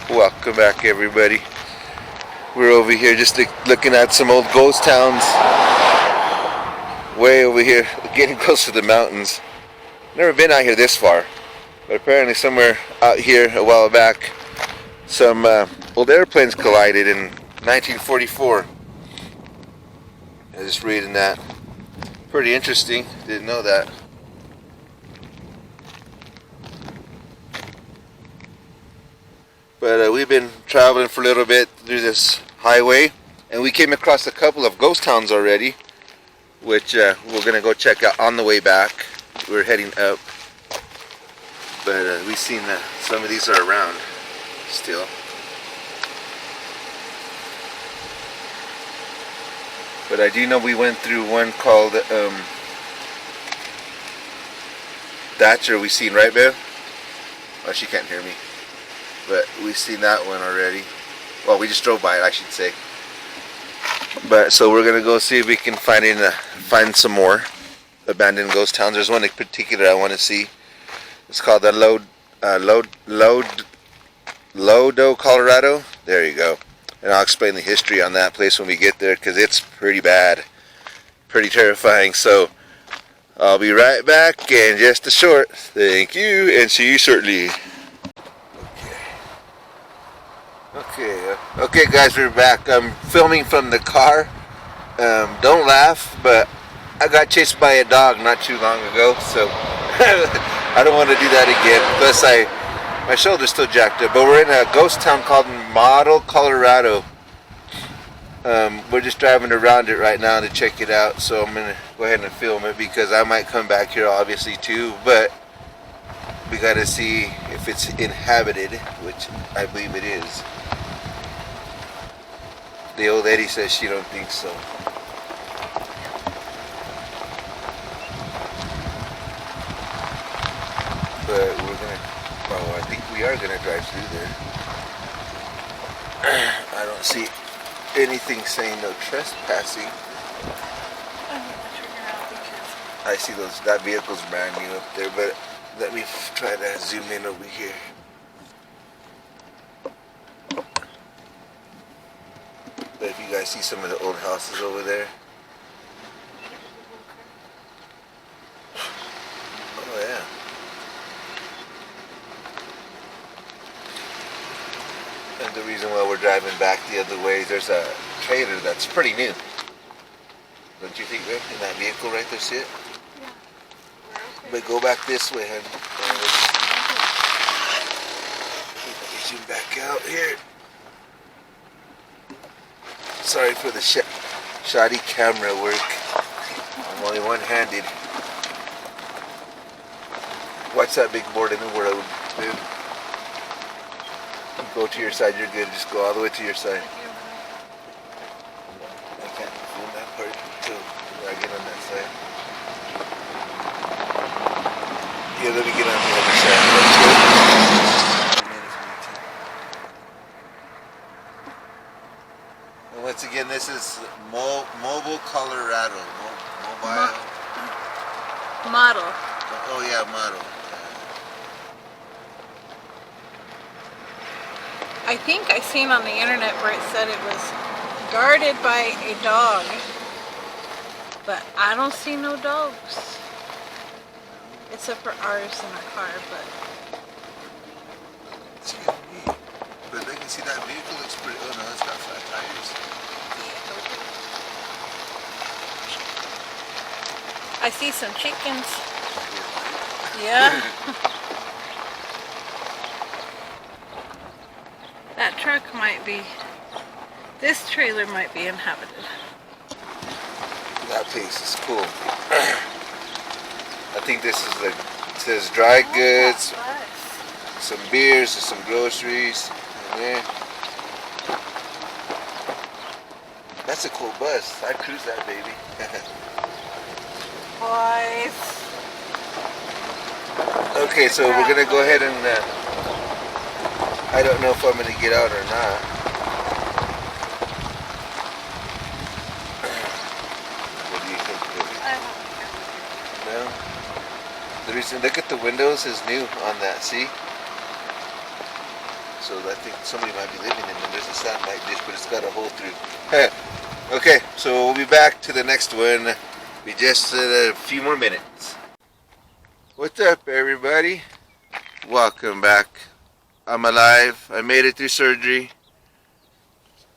Welcome back, everybody. We're over here just looking at some old ghost towns. Way over here, getting close to the mountains. Never been out here this far, but apparently somewhere out here a while back, some old airplanes collided in 1944. I was just reading that. Pretty interesting. Didn't know that. But we've been traveling for a little bit through this highway, and we came across a couple of ghost towns already, which we're going to go check out on the way back. We're heading up, but we've seen that some of these are around still. But I do know we went through one called Thatcher. We seen, right, babe? Oh, she can't hear me. But we've seen that one already. Well, we just drove by it, I should say. But so we're gonna go see if we can find some more abandoned ghost towns. There's one in particular I want to see. It's called the Lodo, Colorado. There you go. And I'll explain the history on that place when we get there, because it's pretty bad, pretty terrifying. So I'll be right back in just a short. Thank you, and see you shortly. Okay guys, we're back. I'm filming from the car. Don't laugh, but I got chased by a dog not too long ago, so I don't want to do that again. Plus my shoulder's still jacked up. But we're in a ghost town called Model, Colorado. We're just driving around it right now to check it out, so I'm gonna go ahead and film it because I might come back here obviously too, but we gotta see if it's inhabited, which I believe it is. The old lady says she don't think so. But we're gonna, well, I think we are gonna drive through there. I don't see anything saying no trespassing. I see that vehicle's brand new up there, but let me try to zoom in over here. But if you guys see some of the old houses over there. Oh yeah. And the reason why we're driving back the other way, there's a trailer that's pretty new. Don't you think, babe? In that vehicle right there, see it? Yeah. Okay. But go back this way, honey. Let me zoom back out here. Sorry for the shoddy camera work. I'm only one-handed. Watch that big board in the road, dude. Go to your side, you're good. Just go all the way to your side. I can't film that part until I get on that side. Yeah, let me get on the other side. And once again, this is Mobile, Colorado. Mobile. Model. Oh yeah, model. I think I seen on the internet where it said it was guarded by a dog, but I don't see no dogs, except for ours in our car. But they can see that vehicle looks pretty. Oh no, it's got flat tires. I see some chickens. Yeah. That truck might be, this trailer might be inhabited. That piece is cool. I think this is it says dry goods, some beers, some groceries. Yeah. That's a cool bus. I cruise that baby. Boys. Okay, so we're gonna go ahead and I don't know if I'm going to get out or not. What do you think, baby? No? The reason, look at the windows is new on that, see? So I think somebody might be living in them. There's a satellite dish, but it's got a hole through. Okay, so we'll be back to the next one. We just a few more minutes. What's up, everybody? Welcome back. I'm alive. I made it through surgery.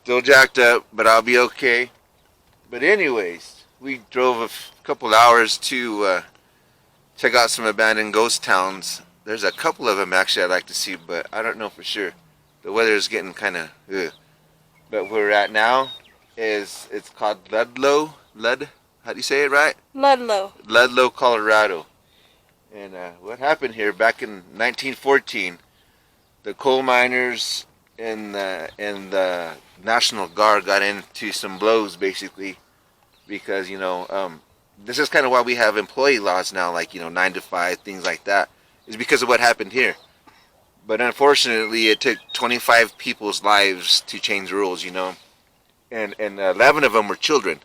Still jacked up, but I'll be okay. But anyways, we drove a couple hours to check out some abandoned ghost towns. There's a couple of them actually I'd like to see, but I don't know for sure. The weather is getting kind of But where we're at now is, it's called Ludlow. How do you say it right? Ludlow. Ludlow, Colorado. And what happened here back in 1914, the coal miners and the National Guard got into some blows basically because, you know, this is kind of why we have employee laws now, like, you know, 9 to 5, things like that, is because of what happened here. But unfortunately, it took 25 people's lives to change rules, you know, and 11 of them were children,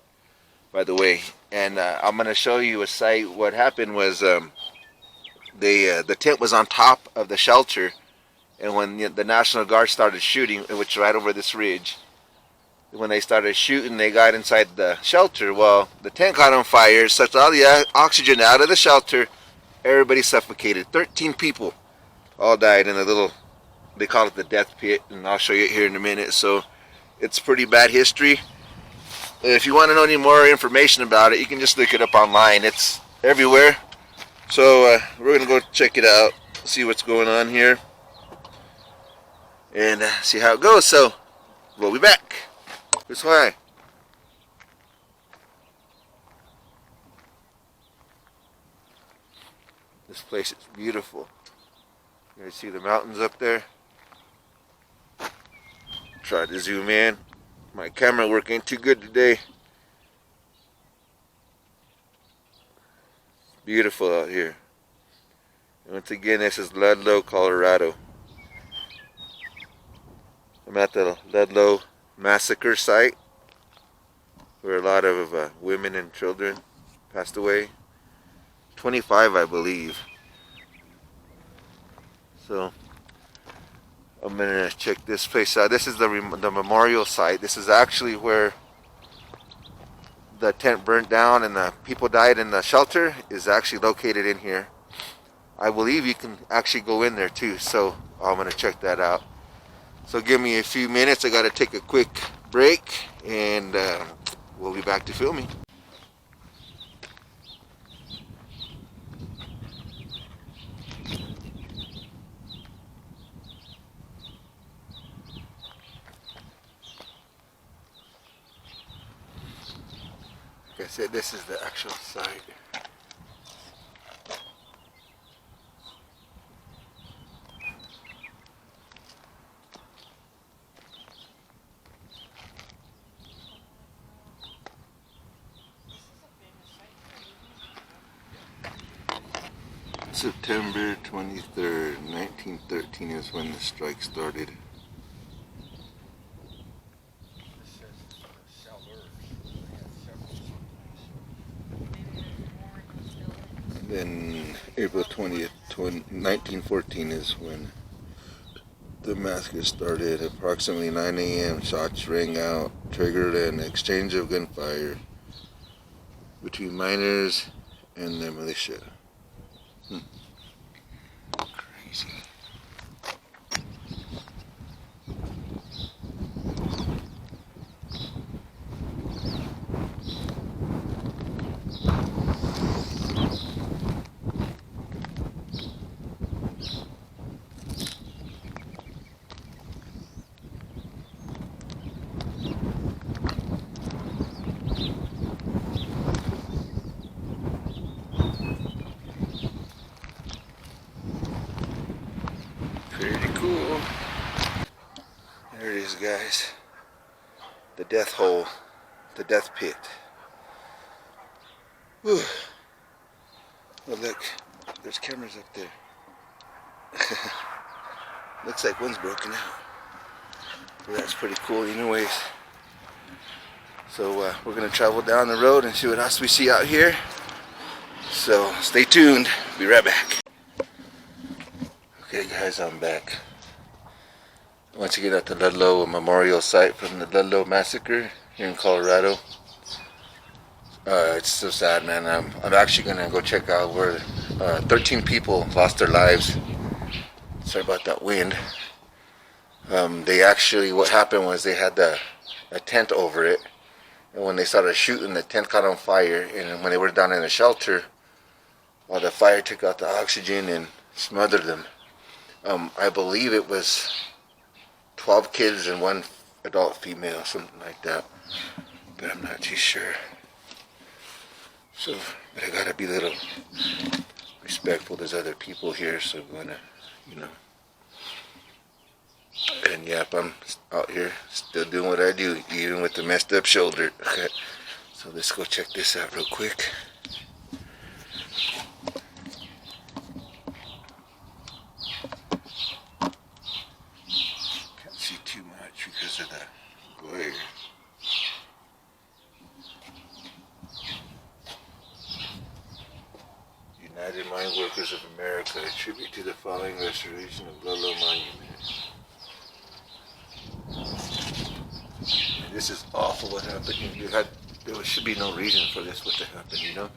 by the way. And I'm going to show you a site. What happened was the tent was on top of the shelter, and when the National Guard started shooting, which is right over this ridge, when they started shooting, they got inside the shelter. Well, the tent caught on fire, sucked all the oxygen out of the shelter. Everybody suffocated. 13 people all died in a little, they call it the death pit, and I'll show you it here in a minute. So it's pretty bad history. If you want to know any more information about it, you can just look it up online. It's everywhere. So we're going to go check it out, see what's going on here, and see how it goes. So we'll be back. That's why. This place is beautiful. You guys see the mountains up there? Try to zoom in. My camera work ain't too good today. Beautiful out here. And once again, this is Ludlow, Colorado. I'm at the Ludlow massacre site where a lot of women and children passed away. 25, I believe. So I'm gonna check this place out. This is the memorial site. This is actually where the tent burnt down and the people died in the shelter is actually located in here. I believe you can actually go in there too, so I'm gonna check that out. So give me a few minutes. I gotta take a quick break and we'll be back to filming. Like I said, this is the actual site. September 23rd, 1913 is when the strike started. Then April 20th, 1914 is when the massacre started. Approximately 9 a.m. shots rang out, triggered an exchange of gunfire between miners and the militia. Crazy. Pretty cool. There it is, guys. The death hole. The death pit. Whew. Oh, look. There's cameras up there. Looks like one's broken out. But that's pretty cool anyways. So we're going to travel down the road and see what else we see out here. So stay tuned. Be right back. Okay guys, I'm back. Once again at the Ludlow Memorial Site from the Ludlow Massacre here in Colorado. It's so sad, man. I'm actually gonna go check out where 13 people lost their lives. Sorry about that wind. They actually, what happened was they had a tent over it, and when they started shooting, the tent caught on fire. And when they were down in the shelter, well, the fire took out the oxygen and smothered them. I believe it was 12 kids and one adult female, something like that. But I'm not too sure. So, but I gotta be a little respectful. There's other people here, so I'm gonna, you know. And yep, I'm out here still doing what I do, even with the messed up shoulder. Okay. So let's go check this out real quick. Because of the glare. United Mine Workers of America, a tribute to the following restoration of Ludlow Monument. This is awful what happened. There should be no reason for this what to happen, you know?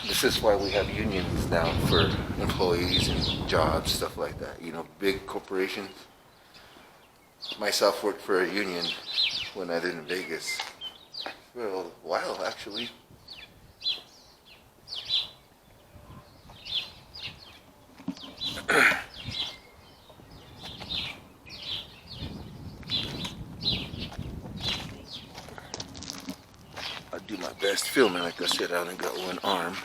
This is why we have unions now for employees and jobs, stuff like that. You know, big corporations. Myself worked for a union when I lived in Vegas for a while, actually. I'll do my best filming. Like I said, I only got one arm.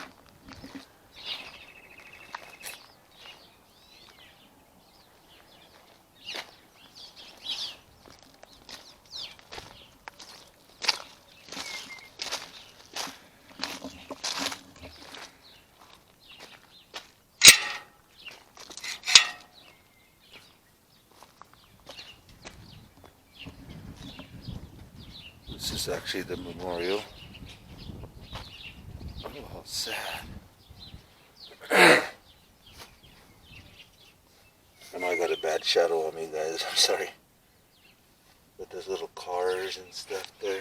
This is actually the memorial. Oh, how sad. I know I got a bad shadow on me, guys. I'm sorry. But there's little cars and stuff there.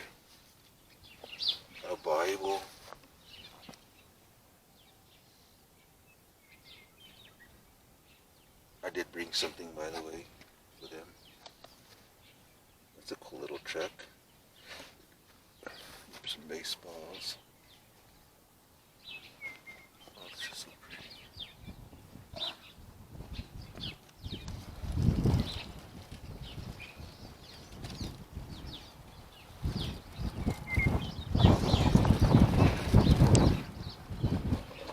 A Bible. I did bring something, by the way, for them. It's a cool little truck. Some baseballs. Oh, this is so pretty.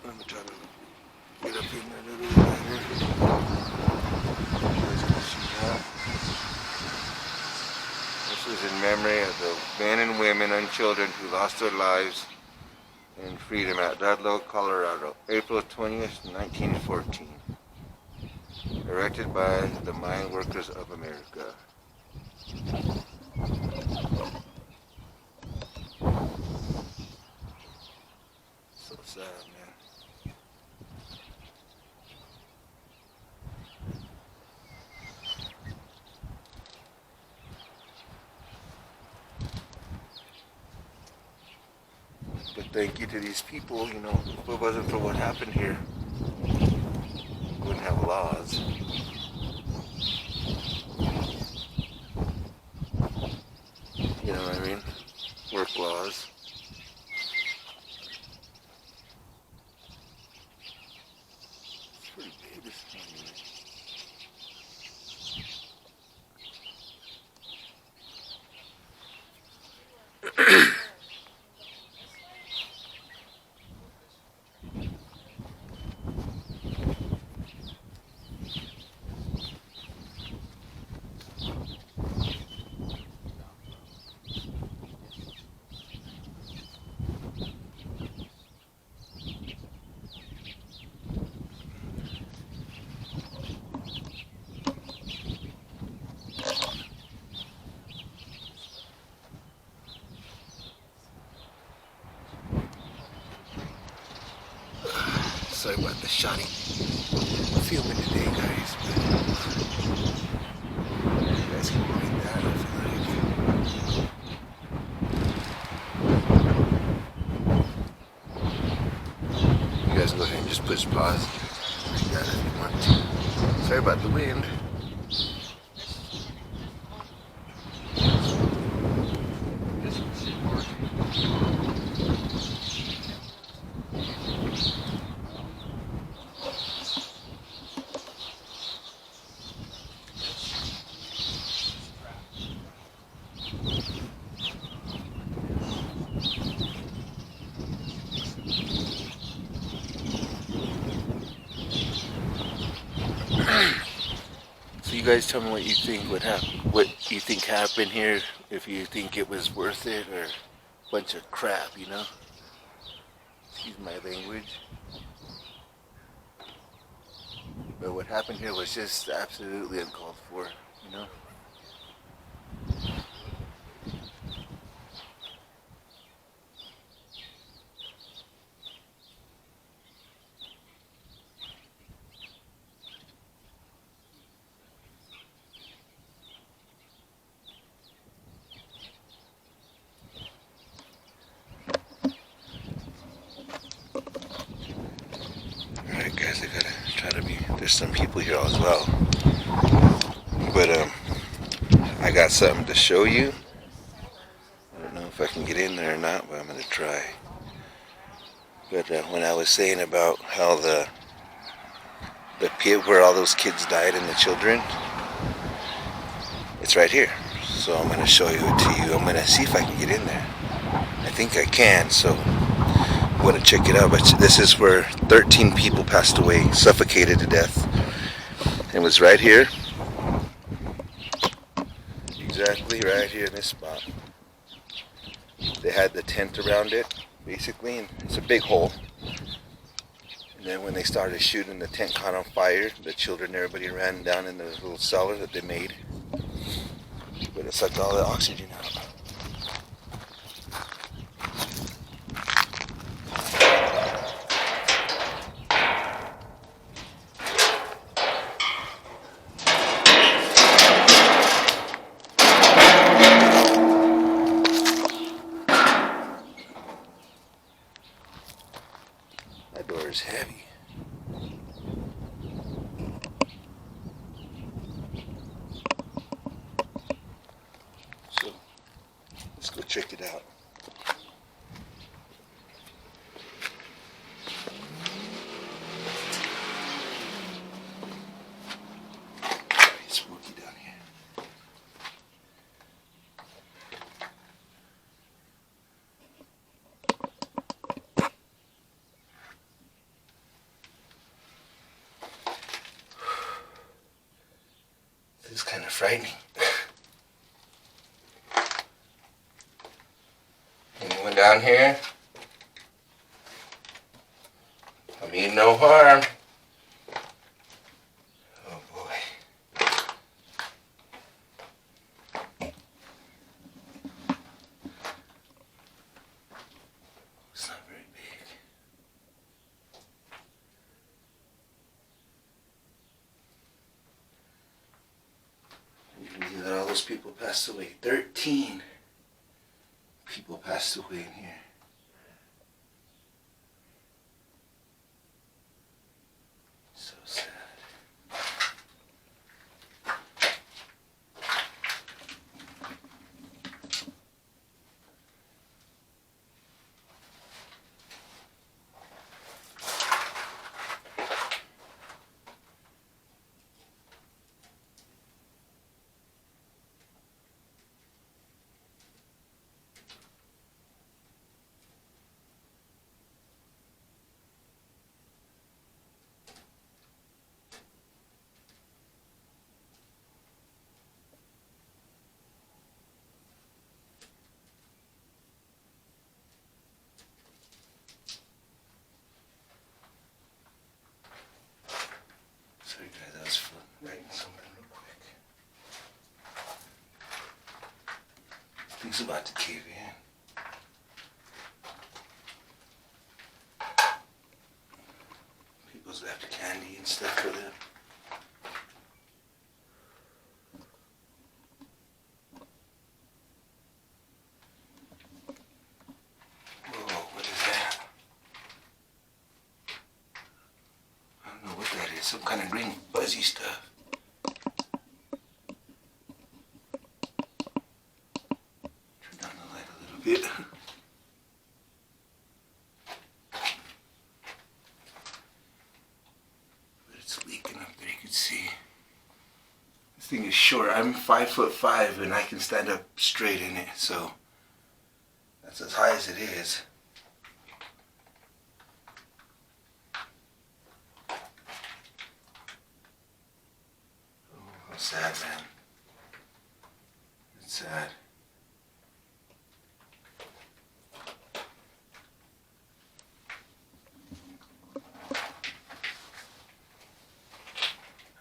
Let me try to get up in there a little better. This is in memory of the men and women and children who lost their lives in freedom at Ludlow, Colorado, April 20th, 1914. Erected by the Mine Workers of America. So sad, man. But thank you to these people, you know, if it wasn't for what happened here, we wouldn't have laws. You know what I mean? Work laws. It's pretty big, this thing, sorry about the SHADI. I'm filming today, guys, but you guys can mind that, I feel like. You guys go ahead and just push pause. Like that if you want to. Sorry about the wind. So you guys tell me what you think would happen, what you think happened here, if you think it was worth it or a bunch of crap, you know? Excuse my language. But what happened here was just absolutely uncalled for, you know? Alright guys, I gotta try to be, there's some people here as well. But I got something to show you. I don't know if I can get in there or not, but I'm gonna try. But when I was saying about how the pit where all those kids died and the children, it's right here. So I'm gonna show you it to you. I'm gonna see if I can get in there. I think I can, so want to check it out, but this is where 13 people passed away, suffocated to death. It was right here, exactly right here in this spot. They had the tent around it, basically, and it's a big hole. And then when they started shooting, the tent caught on fire. The children, everybody ran down in the little cellar that they made. But it sucked all the oxygen out. That door is heavy. So, let's go check it out. It's spooky down here. This is kind of frightening. Anyone down here? I mean no harm. Oh boy. It's not very big. You can see that all those people passed away. 13 people passed away in here. So sad. Sorry guys, I was writing something real quick. Things about to cave in. People's left candy and stuff for them. Whoa, what is that? I don't know what that is. Some kind of green fuzzy stuff. Turn down the light a little bit. But it's leaking up there, you can see. This thing is short. I'm 5'5" and I can stand up straight in it, so that's as high as it is. Oh, sad, man. It's sad.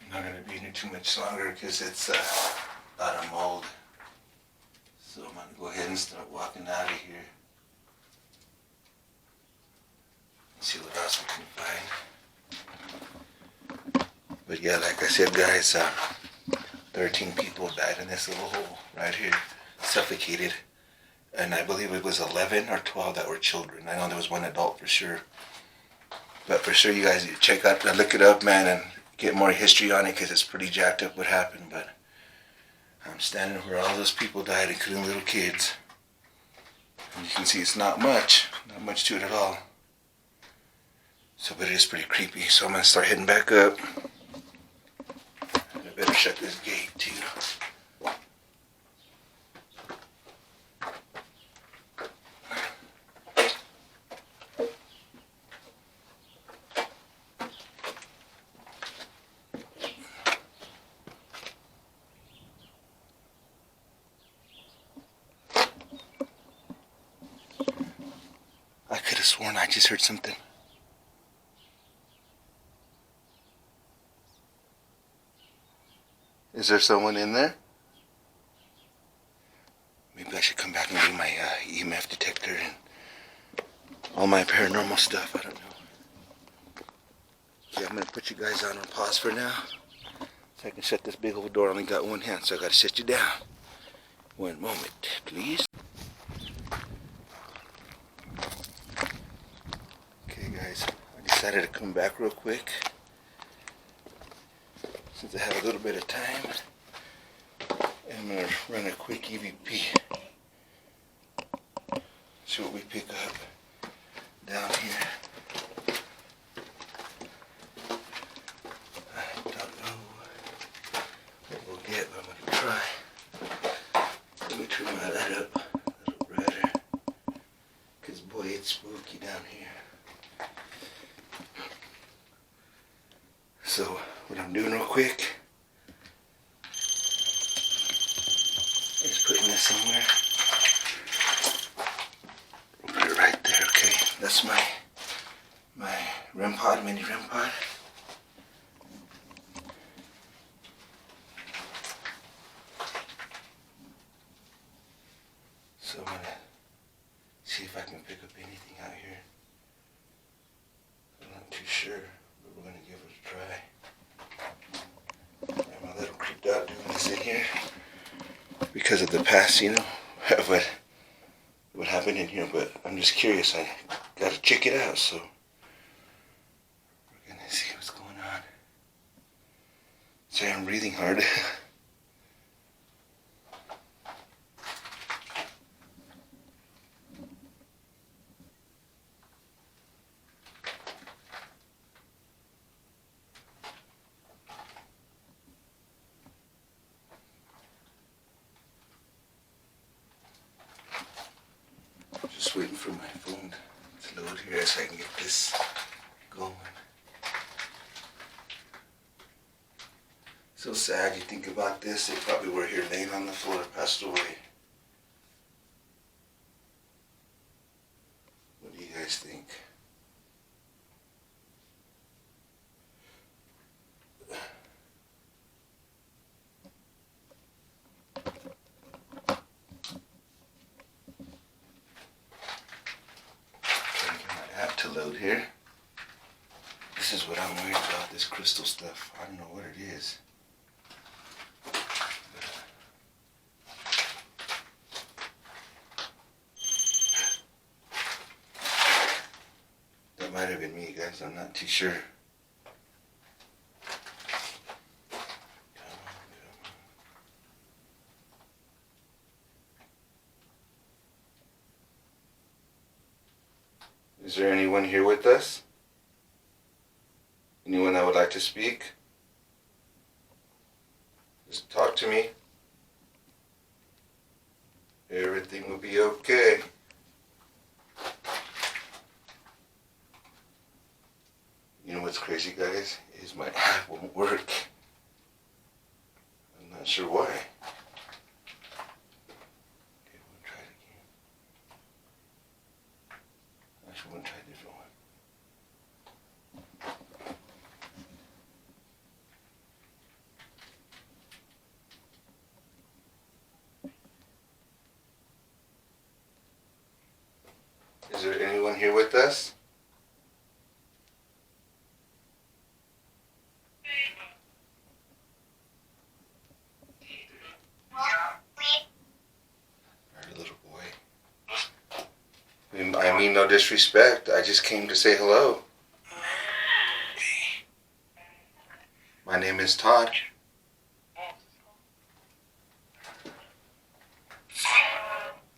I'm not going to be in here too much longer because it's a lot of mold. So I'm going to go ahead and start walking out of here. See what else we can find. But yeah, like I said, guys, 13 people died in this little hole right here, suffocated. And I believe it was 11 or 12 that were children. I know there was one adult for sure. But for sure, you guys check out, look it up, man, and get more history on it because it's pretty jacked up what happened. But I'm standing where all those people died, including little kids. And you can see it's not much to it at all. So, but it is pretty creepy. So I'm going to start heading back up. I better shut this gate too. sworn I just heard something. Is there someone in there? Maybe I should come back and do my EMF detector and all my paranormal stuff. I don't know. Okay, I'm going to put you guys on pause for now. So I can shut this big old door. I only got one hand, so I got to sit you down. One moment, please. Okay, guys. I decided to come back real quick. Since I have a little bit of time. I'm going to run a quick EVP. See what we pick up down here. I don't know what we'll get, but I'm going to try. Let me turn my light up a little brighter. Because boy, it's spooky down here. So, what I'm doing real quick is putting this somewhere. Put it right there, okay? That's my REM pod, mini REM pod. So I'm gonna see if I can pick up anything out here. I'm not too sure, but we're gonna give it a try. I'm a little creeped out doing this in here because of the past, you know, what happened in here, but I'm just curious. I gotta check it out, so we're gonna see what's going on. Sorry, I'm breathing hard. Just waiting for my phone to load here so I can get this going. So sad you think about this. They probably were here laying on the floor, passed away. What do you guys think? To load here. This is what I'm worried about, this crystal stuff. I don't know what it is. That might have been me, guys. I'm not too sure. Is there anyone here with us? Anyone that would like to speak? Just talk to me. Everything will be okay. You know what's crazy, guys? Is my app won't work. I'm not sure why. I'm going to try a different one. Is there anyone here with us? I mean no disrespect. I just came to say hello. My name is Todd.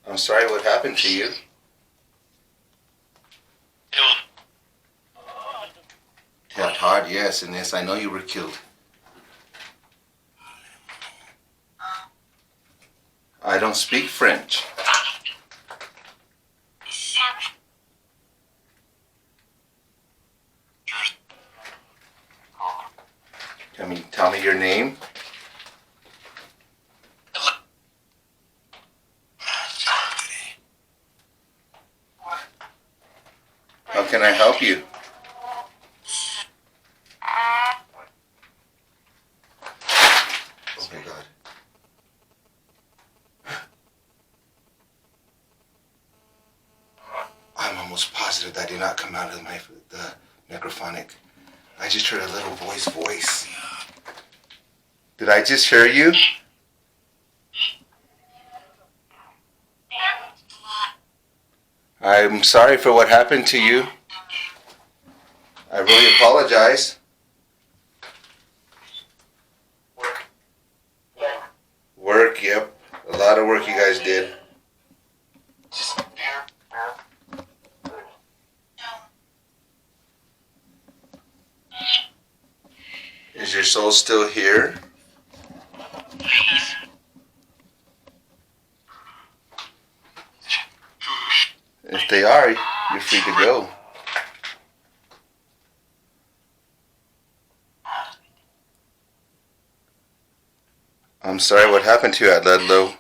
I'm sorry what happened to you. Yeah, Todd, yes, and yes, I know you were killed. I don't speak French. Tell me your name. can I help you? Oh my God. I'm almost positive that did not come out of the necrophonic. I just heard a little boy's voice. Did I just hear you? I'm sorry for what happened to you. I really apologize. Work, yep. A lot of work you guys did. Is your soul still here? If they are, you're free to go. I'm sorry what happened to you at Ludlow.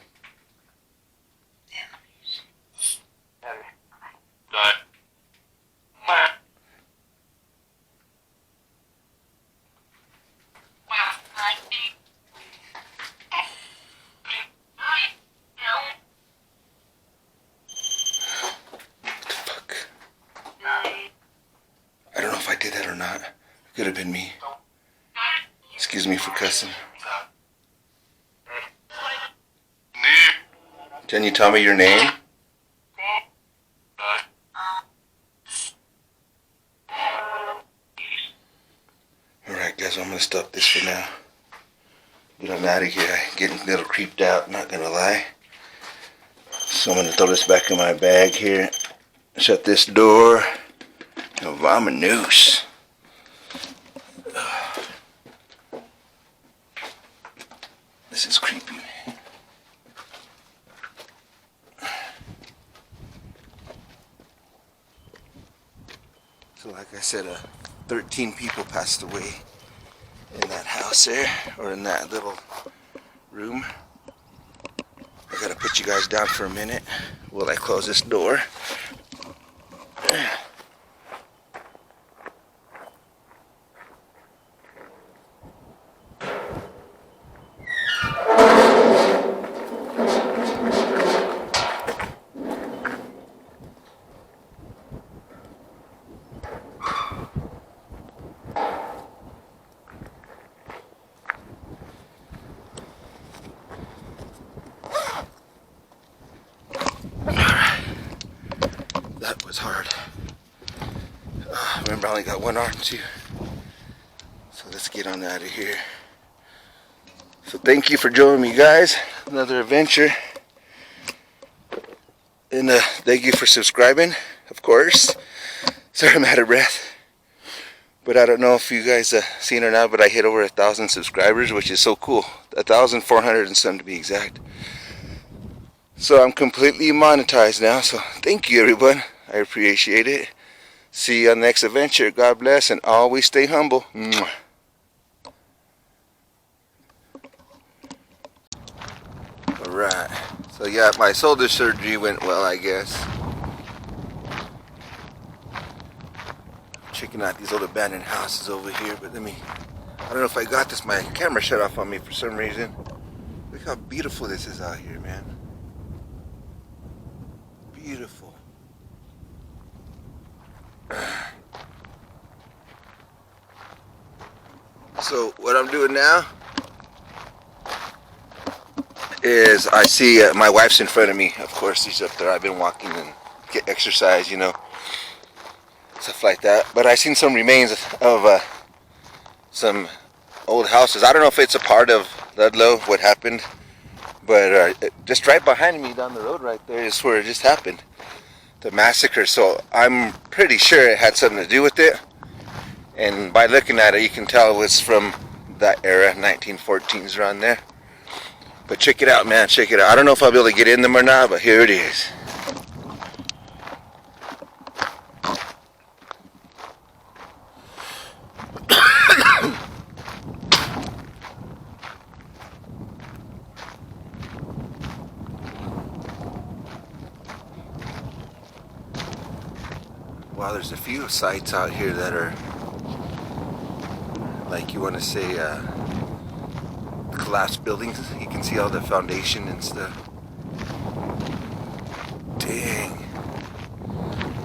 I don't know if I did that or not. It could have been me. Excuse me for cussing. Can you tell me your name? Alright guys, I'm going to stop this for now. Get on out of here. I'm getting a little creeped out, not going to lie. So I'm going to throw this back in my bag here. Shut this door. And vamoose. This is creepy. So like I said, 13 people passed away in that house there, or in that little room. I gotta put you guys down for a minute while I close this door. That was hard. Remember, I only got one arm too. So let's get on out of here. So thank you for joining me, guys. Another adventure. And thank you for subscribing, of course. Sorry I'm out of breath. But I don't know if you guys seen or not, but I hit over 1,000 subscribers, which is so cool. 1,400 and some to be exact. So I'm completely monetized now. So thank you, everyone. I appreciate it. See you on the next adventure. God bless, and always stay humble. Mwah. Alright. So yeah, my shoulder surgery went well, I guess. Checking out these old abandoned houses over here, but I don't know if I got this. My camera shut off on me for some reason. Look how beautiful this is out here, man. Beautiful. So what I'm doing now is I see my wife's in front of me. Of course, she's up there. I've been walking and get exercise, you know, stuff like that. But I seen some remains of some old houses. I don't know if it's a part of Ludlow, what happened, but just right behind me down the road right there is where it just happened, the massacre. So I'm pretty sure it had something to do with it. And by looking at it, you can tell it was from that era, 1914s around there. But check it out, man, check it out. I don't know if I'll be able to get in them or not, but here it is. Wow, Wow, there's a few sites out here that are, like, you want to say, collapsed buildings. You can see all the foundation and stuff. Dang.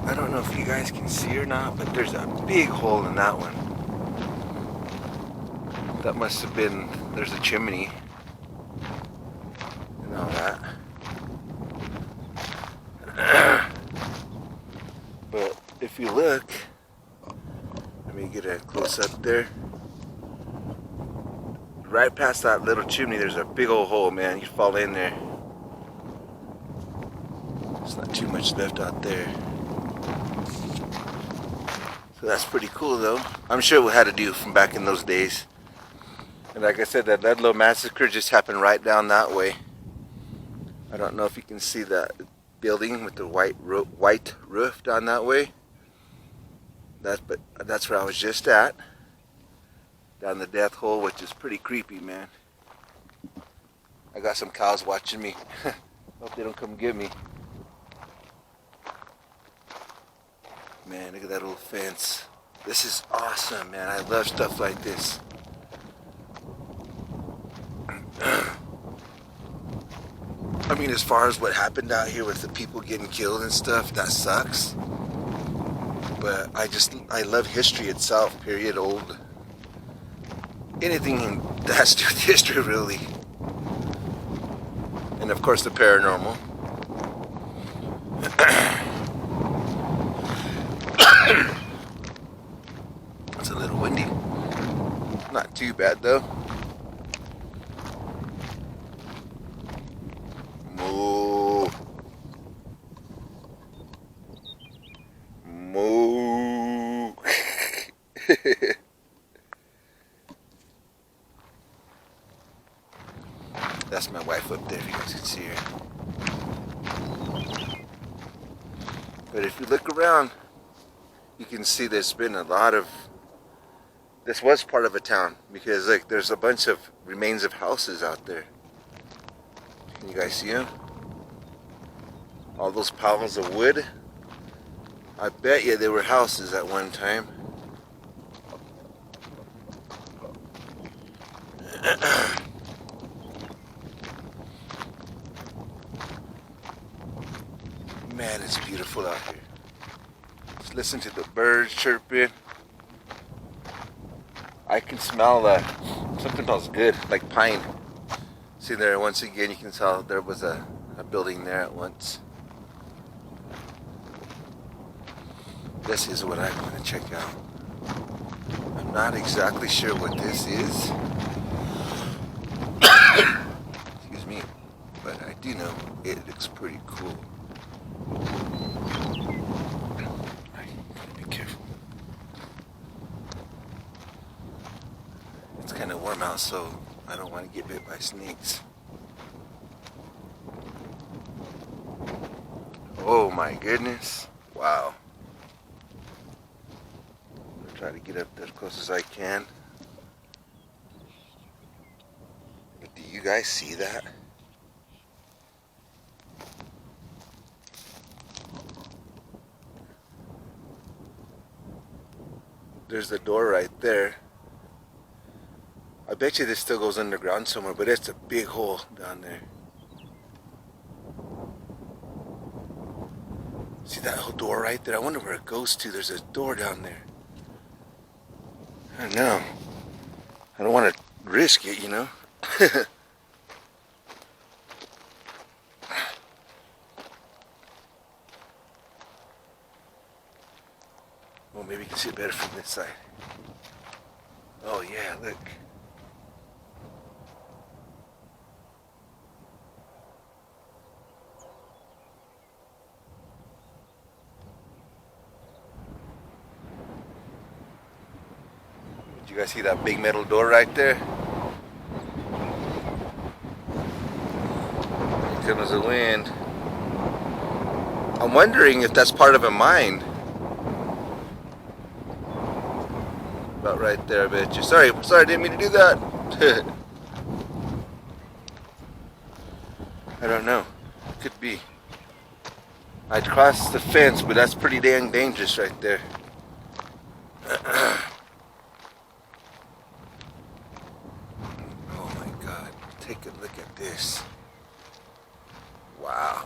I don't know if you guys can see or not, but there's a big hole in that one. That must have been, there's a chimney and all that. But if you look, let me get a close up there. Right past that little chimney, there's a big old hole, man. You fall in there. There's not too much left out there. So that's pretty cool, though. I'm sure we had to do from back in those days. And like I said, that Ludlow massacre just happened right down that way. I don't know if you can see that building with the white roof down that way. But that's where I was just at. Down the death hole, which is pretty creepy, man. I got some cows watching me. Hope they don't come get me. Man, look at that old fence. This is awesome, man. I love stuff like this. I mean, as far as what happened out here with the people getting killed and stuff, that sucks. But I love history itself, period, old. Anything that has to do with history, really. And of course, the paranormal. It's a little windy. Not too bad, though. Moo. Moo. That's my wife up there, if you guys can see her. But if you look around, you can see there's been a lot of... This was part of a town, because like there's a bunch of remains of houses out there. Can you guys see them? All those piles of wood. I bet you they were houses at one time. Man, it's beautiful out here. Just listen to the birds chirping. I can smell something smells good, like pine. See there, once again, you can tell there was a building there at once. This is what I want to check out. I'm not exactly sure what this is. Excuse me, but I do know it looks pretty cool. I gotta be careful. It's kind of warm out, so I don't want to get bit by snakes. Oh my goodness. Wow. I'll try to get up there as close as I can. But do you guys see that? There's the door right there. I bet you this still goes underground somewhere, but it's a big hole down there. See that whole door right there? I wonder where it goes to. There's a door down there. I don't know. I don't want to risk it, you know? Well, maybe you can see it better from this side. Oh yeah, look. Did you guys see that big metal door right there? Here comes the wind. I'm wondering if that's part of a mine. About right there, I bet you. Sorry, I didn't mean to do that. I don't know. Could be. I'd cross the fence, but that's pretty dang dangerous right there. Oh my God, take a look at this. Wow.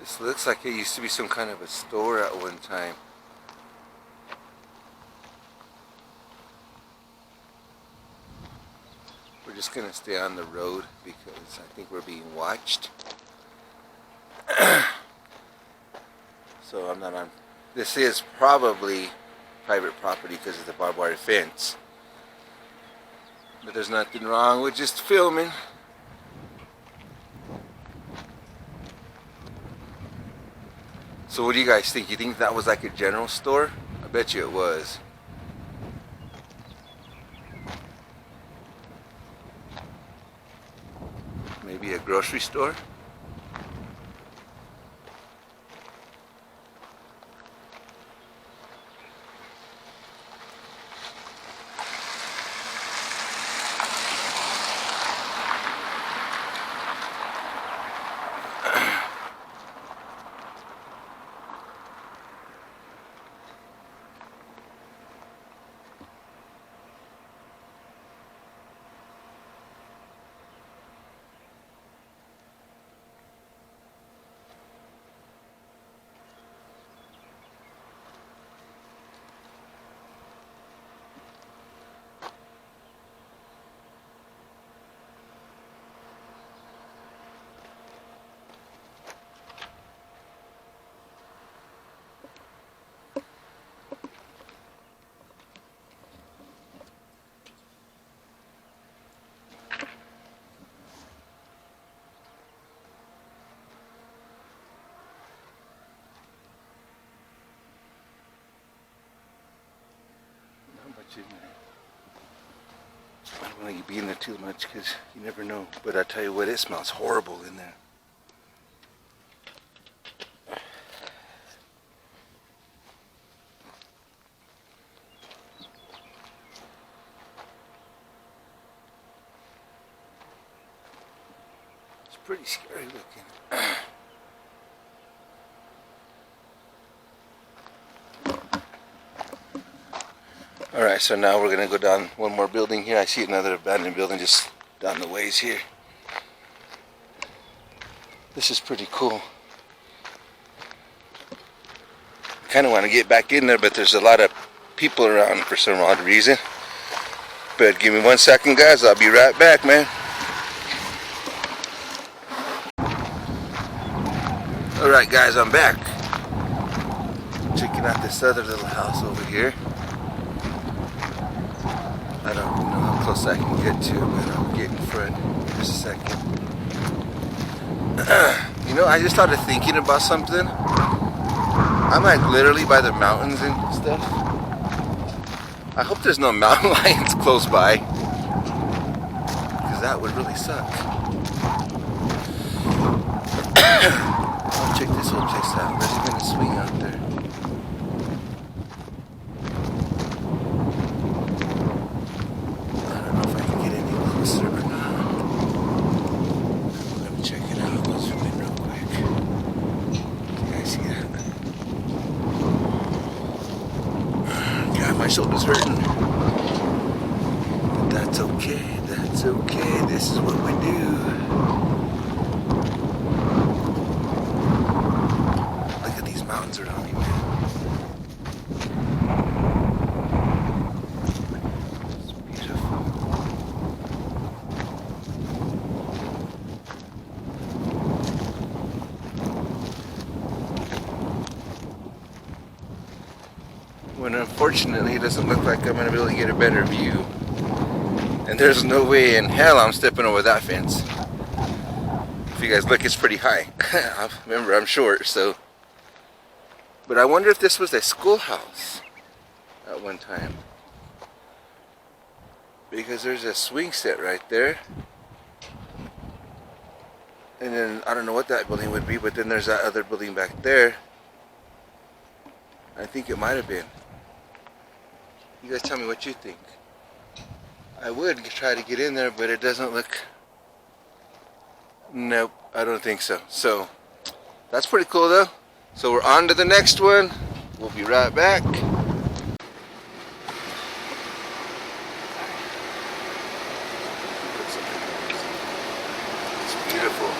This looks like it used to be some kind of a store at one time. We're just gonna stay on the road because I think we're being watched. So I'm not on. This is probably private property because of the barbed wire fence. But there's nothing wrong with just filming. So what do you guys think? You think that was like a general store? I bet you it was. Maybe a grocery store? I don't want you to be in there too much because you never know. But I tell you what, it smells horrible in there. It's pretty scary looking. Alright, so now we're going to go down one more building here. I see another abandoned building just down the ways here. This is pretty cool. I kind of want to get back in there, but there's a lot of people around for some odd reason. But give me 1 second, guys. I'll be right back, man. Alright, guys, I'm back. Checking out this other little house over here. I don't know how close I can get to it, but I'll get in front in just a second. You know, I just started thinking about something. I'm like literally by the mountains and stuff. I hope there's no mountain lions close by, because that would really suck. I'll check this whole place out. There's even a swing out there. My shoulder's hurting, but that's okay, that's okay, this is what we do. Look at these mountains around me, man. It's beautiful. When unfortunately it doesn't look like I'm going to be able to get a better view. And there's no way in hell I'm stepping over that fence. If you guys look, it's pretty high. Remember, I'm short, so. But I wonder if this was a schoolhouse at one time. Because there's a swing set right there. And then I don't know what that building would be, but then there's that other building back there. I think it might have been. You guys tell me what you think. I would try to get in there, but it doesn't look... Nope, I don't think so. So, that's pretty cool though. So we're on to the next one. We'll be right back. It's beautiful.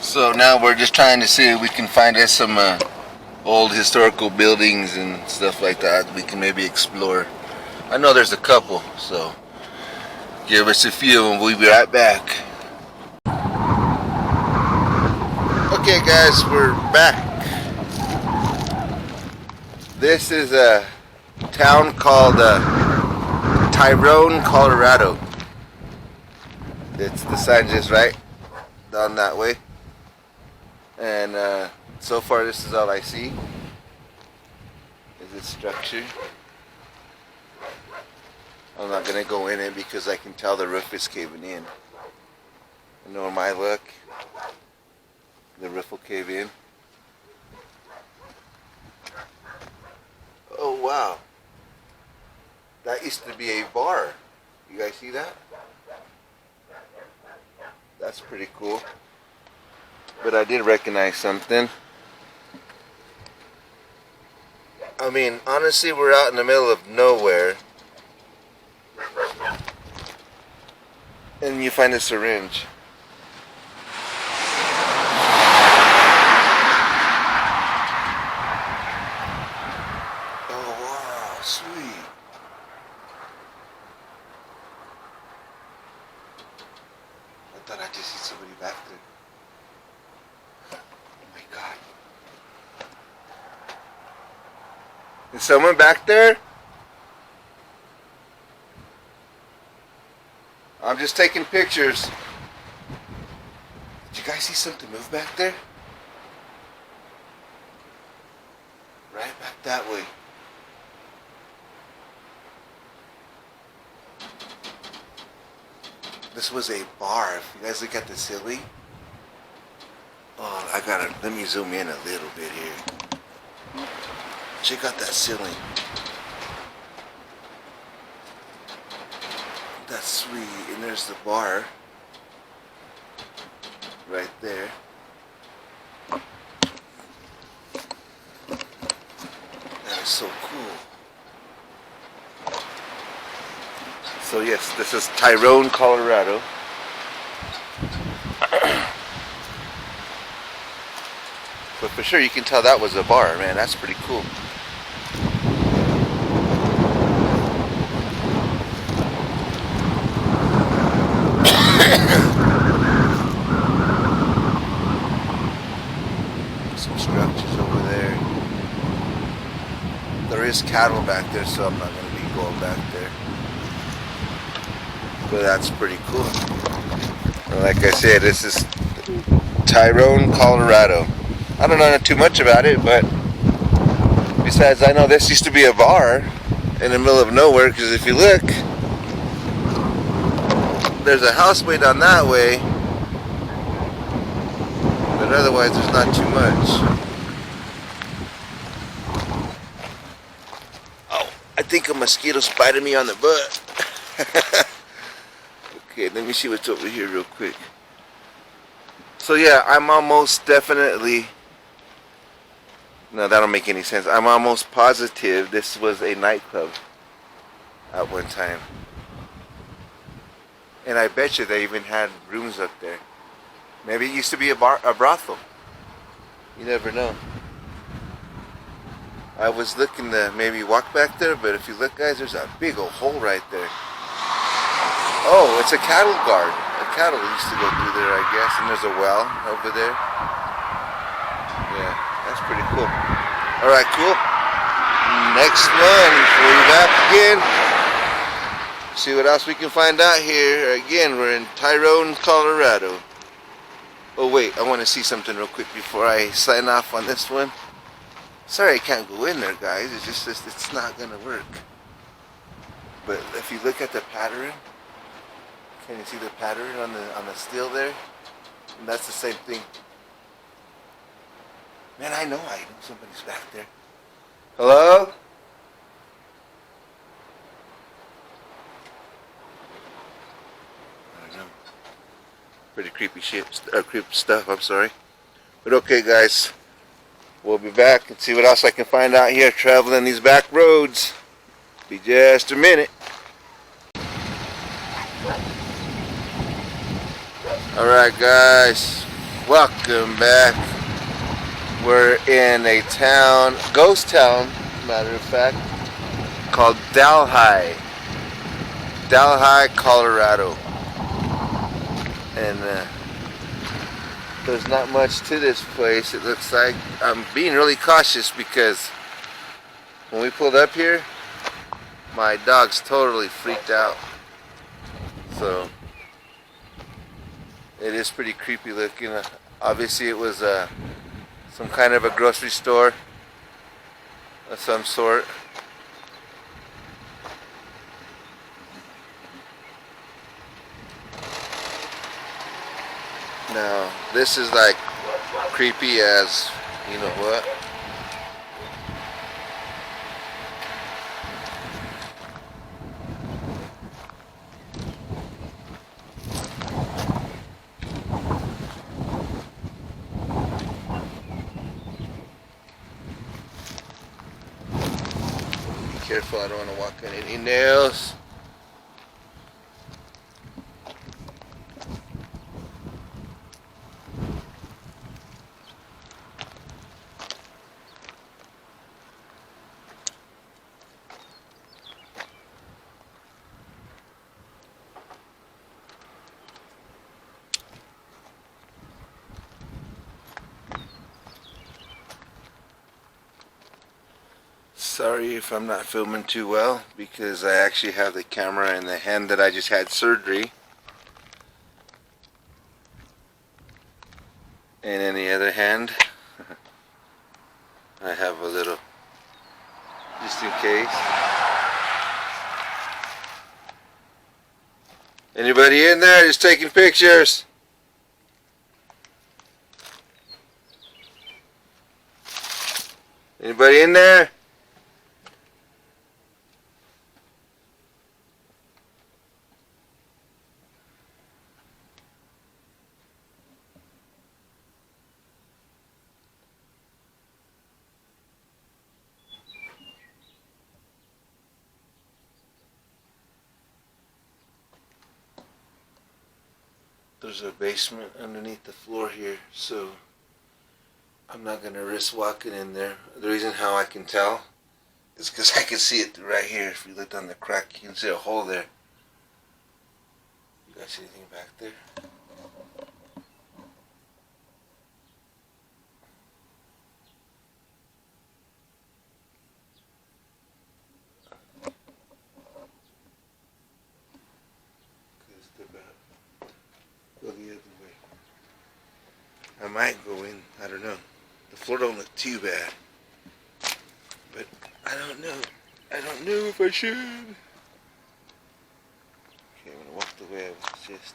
So now we're just trying to see if we can find us some old historical buildings and stuff like that we can maybe explore. I know there's a couple, so give us a few and we'll be right back. Okay guys, we're back. This is a town called Tyrone, Colorado. It's the sign just right down that way. And so far this is all I see is this structure. I'm not gonna go in it because I can tell the roof is caving in. You know, my luck, the roof will cave in. Oh wow, that used to be a bar. You guys see that? That's pretty cool. But I did recognize something. I mean, honestly, we're out in the middle of nowhere. And you find a syringe. Oh, wow, sweet. I thought I just see somebody back there. Is someone back there? I'm just taking pictures. Did you guys see something move back there? Right back that way. This was a bar. If you guys look at the ceiling. Oh, let me zoom in a little bit here. Check out that ceiling. That's sweet. And there's the bar. Right there. That is so cool. So yes, this is Tyrone, Colorado. But for sure you can tell that was a bar, man. That's pretty cool. Some structures over there. There is cattle back there, so I'm not going to be going back there. But that's pretty cool. And like I said, this is Tyrone, Colorado. I don't know too much about it, but besides I know this used to be a bar in the middle of nowhere, because if you look, there's a house way down that way, but otherwise there's not too much. Oh, I think a mosquito's biting me on the butt. Okay, let me see what's over here real quick. So yeah, I'm almost definitely... No, that don't make any sense. I'm almost positive this was a nightclub at one time. And I bet you they even had rooms up there. Maybe it used to be a brothel. You never know. I was looking to maybe walk back there, but if you look, guys, there's a big old hole right there. Oh, it's a cattle guard. A cattle used to go through there, I guess. And there's a well over there. Yeah. That's pretty cool. Alright, cool. Next one. We'll be back again. See what else we can find out here. Again, we're in Tyrone, Colorado. Oh wait, I want to see something real quick before I sign off on this one. Sorry I can't go in there, guys. It's just it's not gonna work. But if you look at the pattern, can you see the pattern on the steel there? And that's the same thing. Man, I know somebody's back there. Hello? I don't know. Pretty creepy shit, creepy stuff, I'm sorry. But okay, guys. We'll be back and see what else I can find out here traveling these back roads. Be just a minute. Alright, guys. Welcome back. We're in a town, ghost town, matter of fact, called Delhi, Colorado. And there's not much to this place, it looks like. I'm being really cautious because when we pulled up here, my dog's totally freaked out. So it is pretty creepy looking. Obviously it was some kind of a grocery store of some sort. Now, this is like creepy as you know what. Careful, I don't want to walk on any nails. Sorry if I'm not filming too well because I actually have the camera in the hand that I just had surgery. And in the other hand, I have a little, just in case. Anybody in there just taking pictures? Anybody in there? There's a basement underneath the floor here, so I'm not going to risk walking in there. The reason how I can tell is because I can see it through right here. If you look down the crack, you can see a hole there. You guys see anything back there? Go the other way. I might go in, I don't know. The floor don't look too bad. But I don't know. I don't know if I should. Okay, I'm gonna walk the way I was just.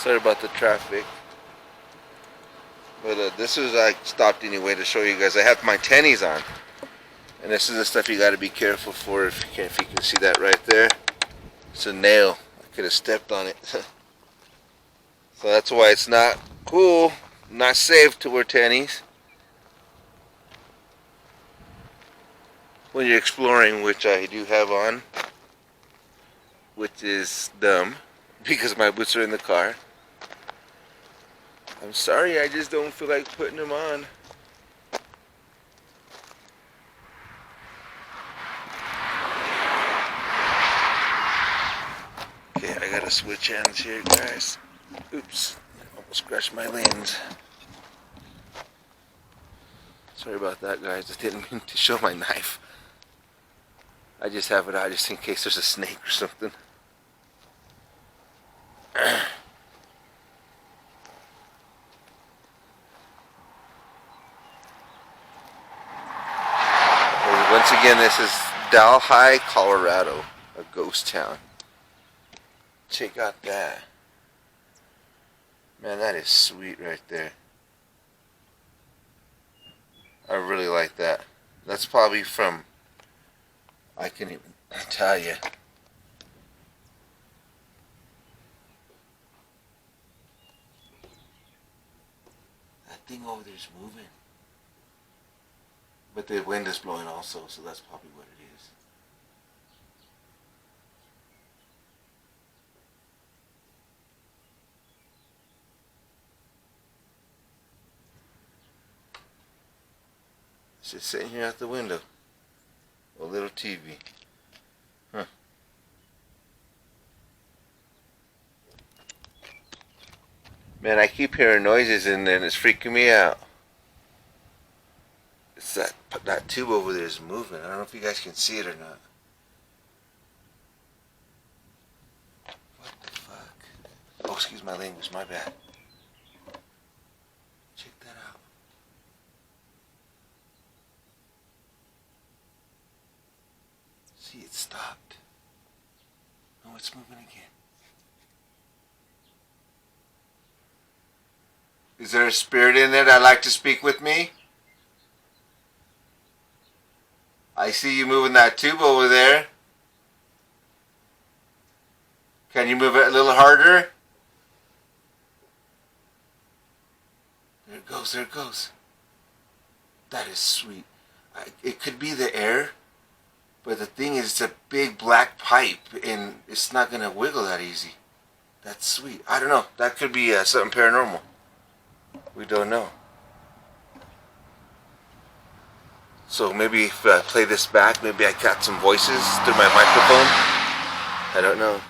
Sorry about the traffic, but this is I stopped anyway to show you guys. I have my tennies on, and this is the stuff you got to be careful for. If you can see that right there, it's a nail. I could have stepped on it, so that's why it's not cool, not safe to wear tennies when you're exploring, which I do have on, which is dumb because my boots are in the car. I'm sorry, I just don't feel like putting them on. switch ends here, guys. Oops, almost scratched my lens. Sorry about that, guys. I didn't mean to show my knife. I just have it out just in case there's a snake or something. Once again, this is Delhi, Colorado, a ghost town. Check out that. Man, that is sweet right there. I really like that. That's probably from, I can't even tell you. That thing over there is moving. But the wind is blowing also, so that's probably what it is. It's just sitting here at the window. A little TV. Huh. Man, I keep hearing noises in there and it's freaking me out. It's that tube over there is moving. I don't know if you guys can see it or not. What the fuck? Oh, excuse my language, my bad. Check that out. See, it stopped. Oh, it's moving again. Is there a spirit in there that'd like to speak with me? I see you moving that tube over there. Can you move it a little harder? There it goes, there it goes. That is sweet. It could be the air, but the thing is it's a big black pipe and it's not going to wiggle that easy. That's sweet. I don't know. That could be something paranormal. We don't know. So maybe if I play this back, maybe I got some voices through my microphone. I don't know.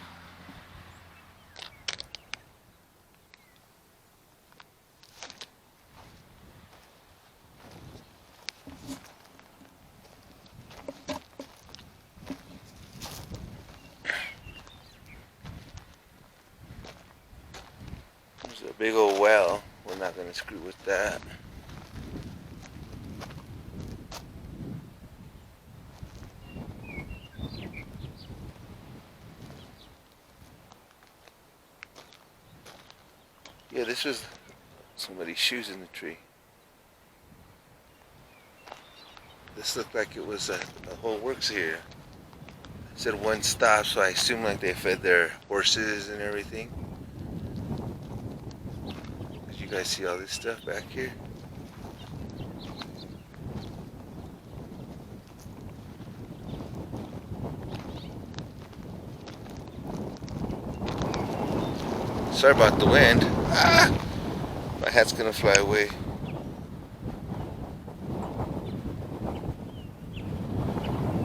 There's a big old well. We're not going to screw with that. Yeah, this was somebody's shoes in the tree. This looked like it was a whole works here. It said one stop, so I assume like they fed their horses and everything. Did you guys see all this stuff back here? Sorry about the wind. Ah! My hat's gonna fly away.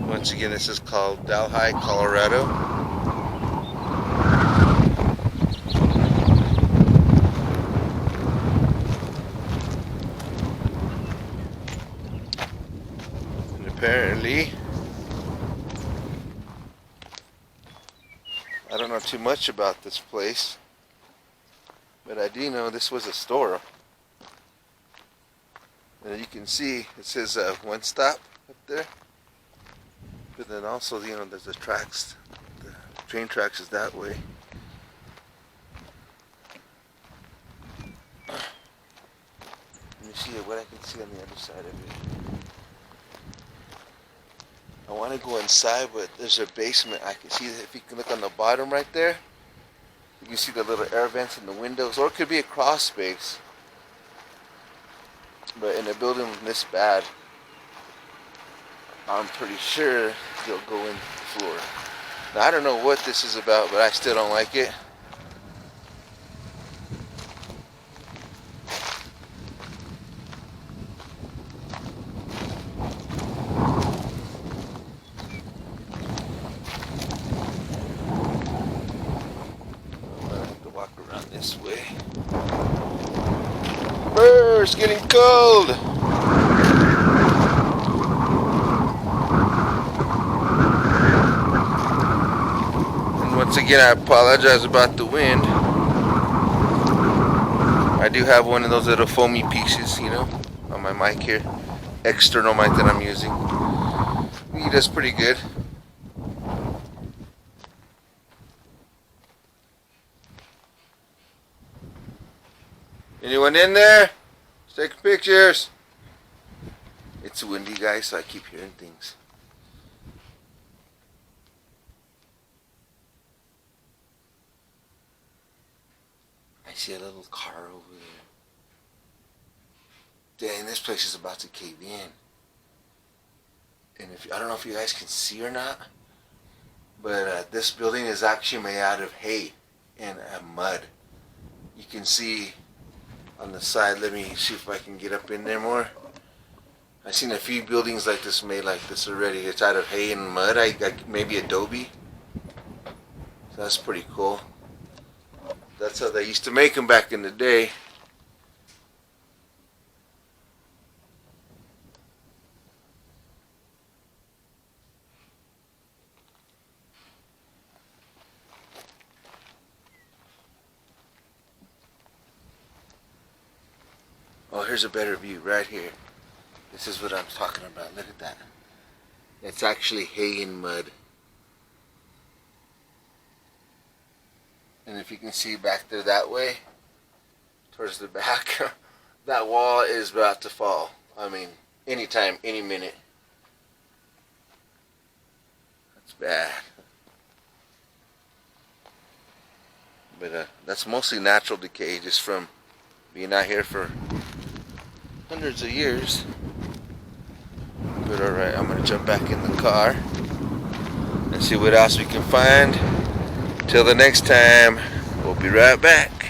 Once again, this is called Delhi, Colorado. And apparently, I don't know too much about this place. But I do know this was a store. And you can see it says one stop up there. But then also, you know, there's the tracks. The train tracks is that way. Let me see what I can see on the other side of it. I want to go inside, but there's a basement. I can see that if you can look on the bottom right there. You can see the little air vents in the windows, or it could be a crawl space. But in a building this bad, I'm pretty sure they'll go in the floor. Now, I don't know what this is about, but I still don't like it. this way. Brr, it's getting cold. And once again, I apologize about the wind. I do have one of those little foamy pieces, you know, on my mic here. External mic that I'm using. He does pretty good. Anyone in there? Let's take pictures. It's windy, guys, so I keep hearing things. I see a little car over there. Dang, this place is about to cave in. And I don't know if you guys can see or not, but this building is actually made out of hay and mud. You can see on the side. Let me see if I can get up in there more. I've seen a few buildings like this made like this already. It's out of hay and mud. I got maybe adobe. So that's pretty cool. That's how they used to make them back in the day. Oh, here's a better view right here. This is what I'm talking about. Look at that. It's actually hay and mud. And if you can see back there that way, towards the back, that wall is about to fall. I mean, anytime, any minute. That's bad. But that's mostly natural decay, just from being out here for hundreds of years. But alright, I'm gonna jump back in the car and see what else we can find. Till the next time, we'll be right back.